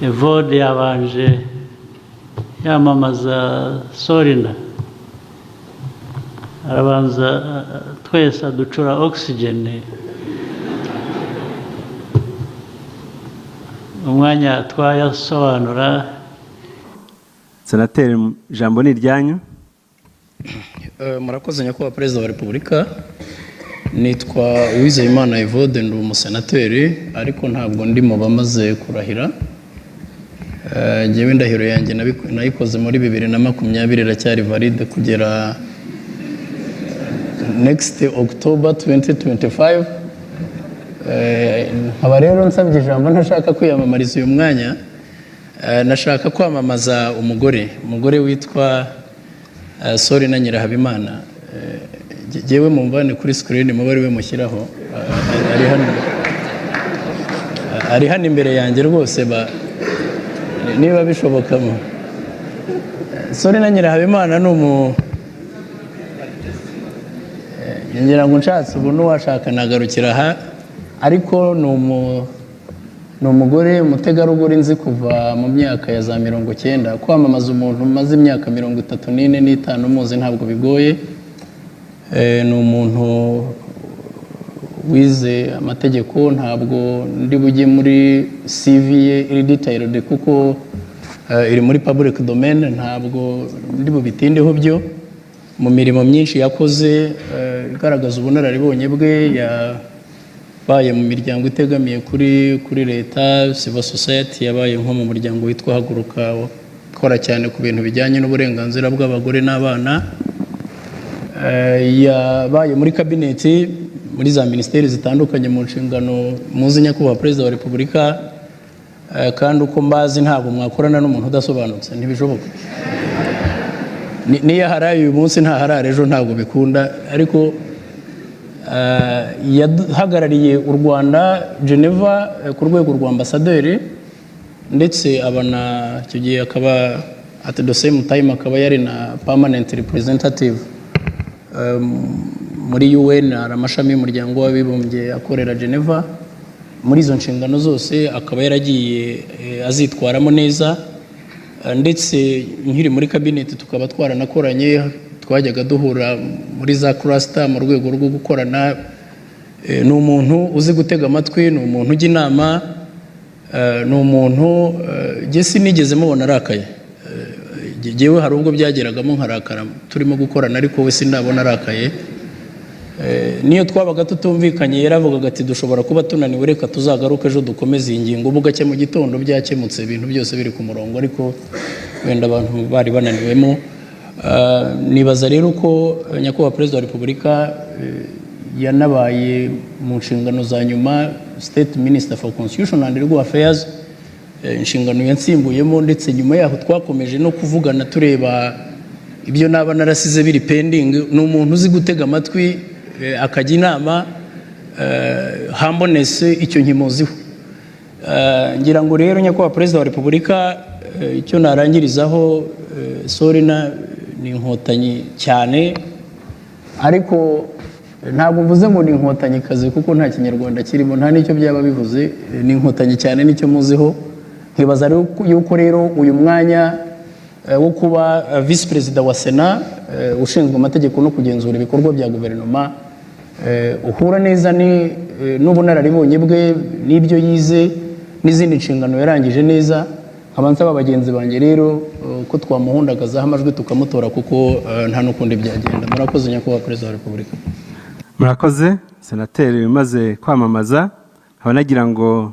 Evode yabanje yamamaza Sorina, arabanza twese aducura oxygen, umwanya twayasobanura. Senateri, ijambo ni iryanyu. Murakoze nyakubahwa Perezida wa Repubulika. Nitwa Uwizeyimana Evode, ndi umusenateri ariko ntabwo ndi mu bamaze kurahira. Njyewe indahiro yanjye nayikoze muri 2020, iracyari valide kugera next October 2025. Nkaba rero nsabye ijambo ntashaka kwiyamamariza uyu mwanya, nashaka kwamamaza umugore witwa Sorina Nyirahabimana. Jewe mumvane kuri screen mubari we mushyiraho, ari hano imbere yanjye rwose, niba bishobokamo. Sorina Nyirahabimana ngira ngo nshatse ubu n'uwashaka nagarukira aha, ariko ni umugore umutegarugori nzi kuva mu myaka ya za 90. Kwamamaza umuntu umaze imyaka 34 n'itanu muzi ntabwo bigoye. Ni umuntu wize amategeko, ntabwo ndi bujye muri CV ye iri detailed kuko iri muri public domain, ntabwo ndi bubitindeho byo. Mu mirimo myinshi yakoze igaragaza ubunararibonye bwe, yabaye mu miryango itegamiye kuri leta, civil society, yabaye nko mu muryango witwa Haguruka ukora cyane ku bintu bijyanye n'uburenganzira bw'abagore n'abana. Yabaye muri kabineti muri za ministeri zitandukanye mu nshingano muzi nyakubahwa Perezida wa Repubulika, kandi uko mbazi ntabwo mwakorana n'umuntu udasobanutse, ntibishoboka. Niyo haraye uyu munsi nta harare ejo ntabwo bikunda, ariko yahagarariye u Rwanda Geneva ku rwego rwa ambasaderi, ndetse abana icyo gihe akaba at the same time akaba yari na permanent representative muri UN, amashami y'umuryango w'abibumbye akorera Geneva. Muri izo nshingano zose akaba yaragiye azitwaramo neza, ndetse nkiri muri kabineti tukaba twaranakoranye, twajyaga duhura muri za cluster mu rwego rwo gukorana. Ni umuntu uzi gutega amatwi, ni umuntu ujya inama, ni umuntu jye sinigeze mubona arakaye. Jewe hari ubwo byageragamo nkarakara turimo gukorana, ariko we sindabona arakaye. Niyo twabaga tutumvikanye yaravugaga ati dushobora kuba tunaniwe, reka tuzagaruka ejo dukomeze iyi ngingo. Bugacye mu gitondo byakemutse, ibintu byose biri ku murongo, ariko wenda abantu bari bananiwemo. Nibaza rero ko nyakubahwa Perezida wa Repubulika yanabaye mu nshingano za nyuma State Minister for Constitution and Legal Affairs, inshingano yansimbuyemo, ndetse nyuma yaho twakomeje no kuvugana tureba ibyo naba narasize biri pending. Ni umuntu uzi gutega amatwi akajya inama, humbleness icyo nkimuziho. Ngira ngo rero nyakubahwa Perezida wa Repubulika icyo narangirizaho, Sorina ni inkotanyi cyane, ariko ntabwo mvuze ngo ni inkotanyi kazi kuko nta kinyarwanda kirimo, nta nicyo byaba bivuze. Ni inkotanyi cyane nicyo muziho. Nkibaza yuko rero uyu mwanya wo kuba Vice Perezida wa Sena ushinzwe amategeko no kugenzura ibikorwa bya guverinoma uhura neza n'ubunararibonye bwe n'ibyo yize n'izindi nshingano yarangije neza. Nkaba nsaba bagenzi banjye rero ko twamuhundagazaho amajwi tukamutora, kuko nta n'ukundi byagenda. Murakoze nyakubahwa Perezida wa Repubulika. Murakoze senateri umaze kwamamaza. Nkaba nagira ngo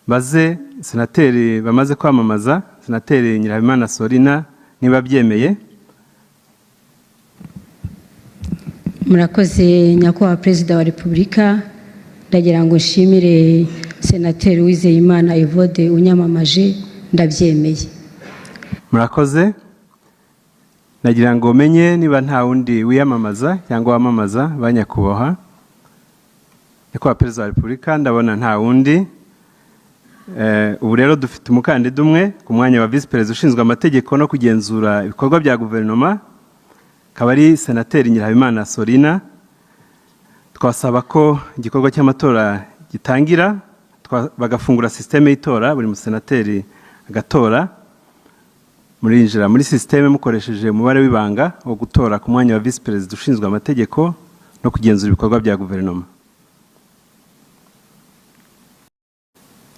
baze senateri bamaze kwamamaza, senateri Nyirahabimana Sorina, niba byemeye. Murakoze nyakubahwa Perezida wa Repubulika. Ndagira ngo nshimire senateri Uwizeyimana Evode unyamamaje, ndabyemeye. Murakoze. Nagira ngo menye niba nta wundi wiyamamaza cyangwa wamamaza banyakubahwa. Nyakubahwa Perezida wa Repubulika, ndabona nta wundi. Ubu rero dufite umukandida umwe ku mwanya wa Vice Perezida ushinzwe amategeko no kugenzura ibikorwa bya guverinoma, akaba ari senateri Nyirahabimana Sorina. Twasaba ko igikorwa cy'amatora gitangira bagafungura systeme y'itora, buri musenateri agatora, murinjira muri systeme mukoresheje umubare w'ibanga wo gutora ku mwanya wa vice president ushinzwe amategeko no kugenzura ibikorwa bya guverinoma.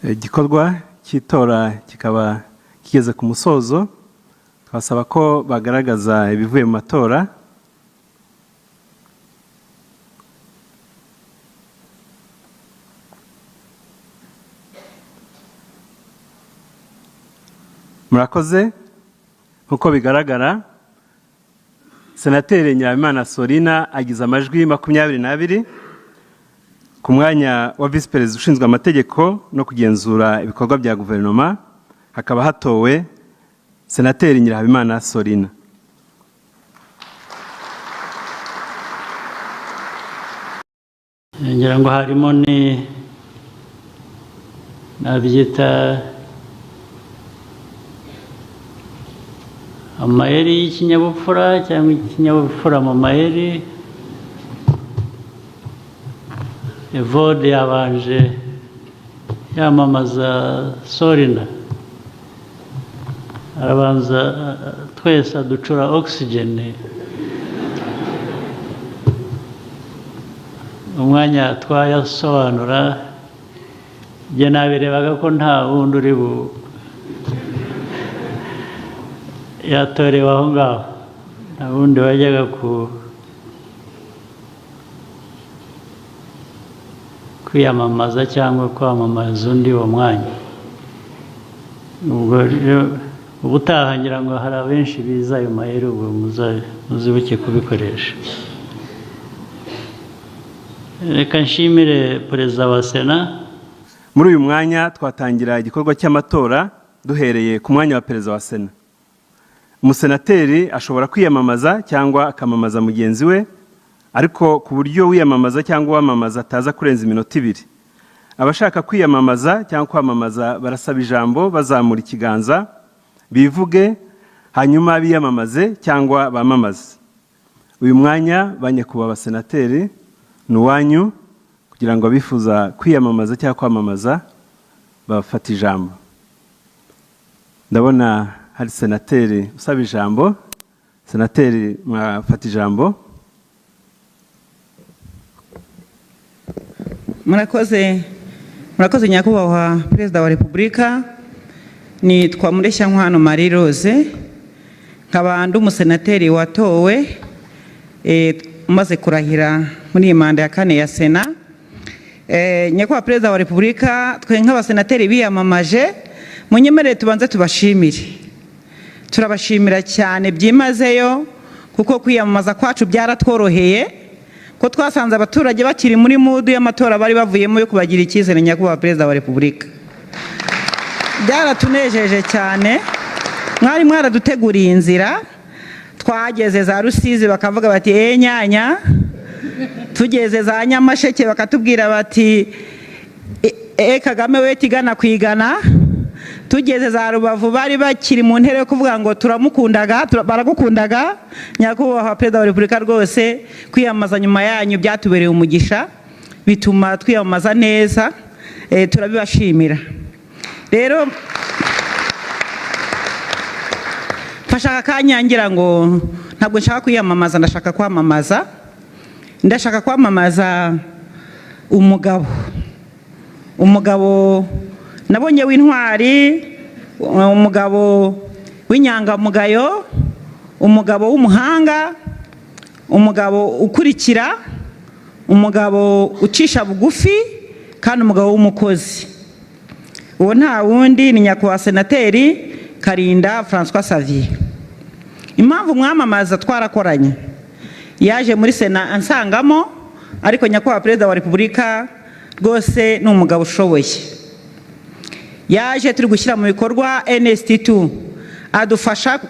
Igikorwa cy'itora kikaba kigeze ku musozo, twasaba ko bagaragaza ibivuye mu matora. Murakoze. Nkuko bigaragara, Senateri Nyirabimana Sorina agize amajwi 22 ku mwanya wa vice president ushinzwe amategeko no kugenzura ibikorwa bya guverinoma. Hakaba hatowe Senateri Nyirabimana Sorina. ngira ngo harimo ni nabyita amayeri y'ikinyabupfura cyangwa ikinyabupfura mu mayeri. Evode yabanje yamamaza Sorina, arabanza twese ducura oxygen, umwanya twayasobanura njye nabirebaga ko nta wundi uri yatorewe aho ngaho, nta wundi wajyaga kwiyamamaza cyangwa kwamamaza undi uwo mwanya. Ubwo ubutaha ngira ngo hari abenshi biza ayo mayeri, ubwo muzibuke kubikoresha. Reka nshimire Perezida wa Sena. Muri uyu mwanya twatangira igikorwa cy'amatora duhereye ku mwanya wa Perezida wa Sena. Umusenateri ashobora kwiyamamaza cyangwa akamamaza mugenzi we, ariko ku buryo wiyamamaza cyangwa wamamaza ataza kurenza iminota 2. Abashaka kwiyamamaza cyangwa kwamamaza barasaba ijambo bazamura ikiganza bivuge, hanyuma biyamamaze cyangwa bamamaze. Uyu mwanya banyakubahwa abasenateri ni uwanyu kugira ngo bifuza kwiyamamaza cyangwa kwamamaza bafata ijambo. Ndabona hari senateri usaba ijambo. Senateri mwafata ijambo. Murakoze nyakubahwa Perezida wa Repubulika. Nitwa Mureshyankwano Marie Rose, nkaba ndi umusenateri watowe umaze kurahira muri manda ya 4 ya Sena. Nyakubahwa Perezida wa Repubulika, twe nk'abasenateri biyamamaje, munyemerere tubanze tubashimire. Turabashimira cyane byimazeyo, kuko kwiyamamaza kwacu byaratworoheye, ko twasanze abaturage bakiri muri mudu y'amatora bari bavuyemo yo kubagira icyizere. Nyakubahwa Perezida wa Repubulika, byaratunejeje cyane. Mwari mwaraduteguriye inzira, twageze za Rusizi bakavuga bati nyanya, tugeze za Nyamasheke bakatubwira bati Kagame we tigana kwigana, tugeze za Rubavu bari bakiri mu ntere yo kuvuga ngo turamukundaga, baragukundaga. Nyakubahwa Perezida wa Repubulika, rwose kwiyamamaza nyuma yanyu byatubereye umugisha, bituma twiyamamaza neza, turabibashimira. Rero fashaka kanyangira ngo ntabwo nshaka kwiyamamaza, ndashaka kwamamaza. Ndashaka kwamamaza umugabo nabonye w'intwari, umugabo w'inyangamugayo, umugabo w'umuhanga, umugabo ukurikira, umugabo ucisha bugufi, kandi umugabo w'umukozi. Uwo nta wundi ni nyakubahwa Senateri Karinda François Xavier. Impamvu mwamamaza twarakoranye, yaje muri Sena ansangamo, ariko nyakubahwa Perezida wa Repubulika rwose ni umugabo ushoboye. Yaje turi gushyira mu bikorwa NST2, adufasha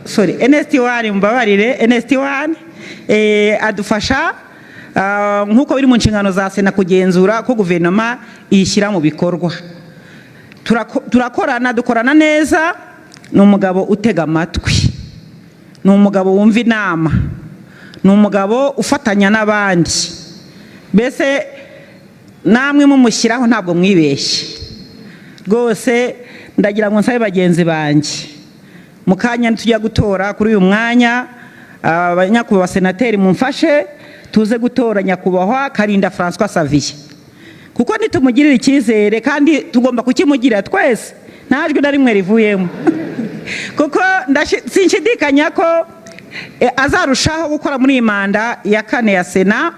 NST1 mbabarire, NST1 adufasha nkuko biri mu nshingano za Sena kugenzura ko guverinoma ishyira mu bikorwa. Turakorana, dukorana neza. Ni umugabo utega amatwi, ni umugabo wumva inama, ni umugabo ufatanya n'abandi. Mbese namwe mumushyiraho ntabwo mwibeshye rwose. Ndagira ngo nsabe bagenzi banjye mu kanya tujya gutora kuri uyu mwanya, abanyakubahwa senateri mumfashe tuze gutora nyakubahwa Karinda François Xavier, kuko nitumugirira icyizere kandi tugomba kukimugirira twese, nta jwi na rimwe rivuyemo kuko sinshidikanya ko azarushaho gukora muri iyi manda ya 4 ya Sena,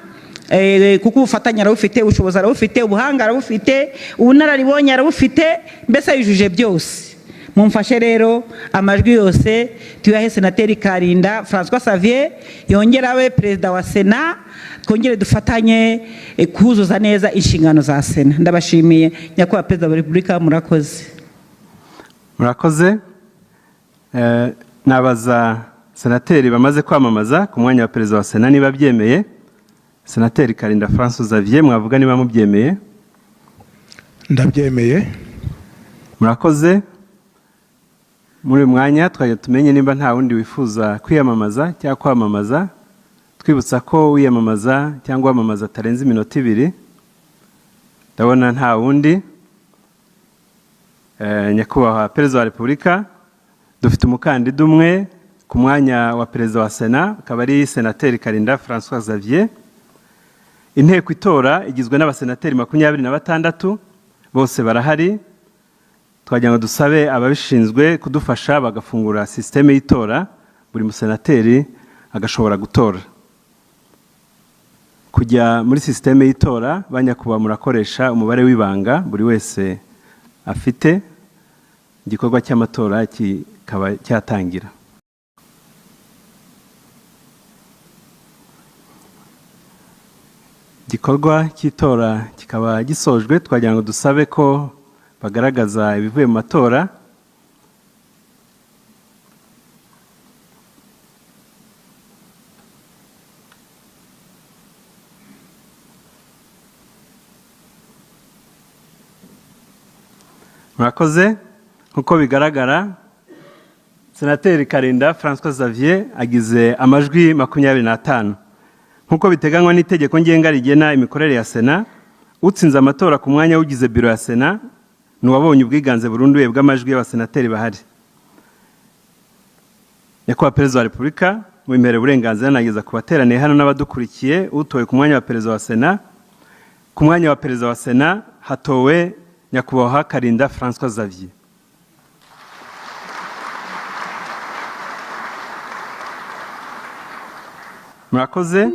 kuko ubufatanye arabufite, ubushobozi arabufite, ubuhanga arabufite, ubunararibonye arabufite, mbese yujuje byose. Mumfashe rero amajwi yose tuyahe senateri Karinda François Xavier yongera abe perezida wa Sena, twongere dufatanye kuzuza neza inshingano za Sena. Ndabashimiye nyakubahwa perezida wa Repubulika, murakoze. Murakoze. Nabaza senateri bamaze kwamamaza ku mwanya wa perezida wa Sena niba byemeye. Senateri Karinda François Xavier, mwavuga niba mubyemeye. Ndabyemeye. Murakoze. Muri mwanya twajya tumenye niba nta wundi wifuza kwiyamamaza cyangwa kwamamaza. Twibutsa ko wiyamamaza cyangwa wamamaza tarenze iminota 2. Ndabona nta wundi. Nyakubahwa perezida wa Repubulika, dufite umukandida umwe ku mwanya wa perezida wa Sena, akaba ari senateri Karinda François Xavier. Inteko itora igizwe n'abasenateri 26 bose barahari. Twagira ngo dusabe ababishinzwe kudufasha bagafungura systeme y'itora, buri musenateri agashobora gutora. Kujya muri systeme y'itora banyakuba murakoresha umubare w'ibanga buri wese afite. Igikorwa cy'amatora kikaba cyatangira. Igikorwa cy'itora kikaba gisojwe. Twagira ngo dusabe ko bagaragaza ibivuye mu matora. Murakoze. Nkuko bigaragara, senateri Karinda François Xavier agize amajwi 25. Nkuko biteganywa n'itegeko ngenga rigena imikorere ya Sena, utsinze amatora ku mwanya ugize biro ya Sena nuwabonye ubwiganze burunduye bw'amajwi y'abasenateri bahari. Nyakubahwa perezida wa Repubulika, mwimere uburenganzira nageza ku bateraniye hano n'abadukurikiye, utowe ku mwanya wa perezida wa Sena. Ku mwanya wa perezida wa Sena hatowe nyakubahwa Karinda François Xavier. Murakoze.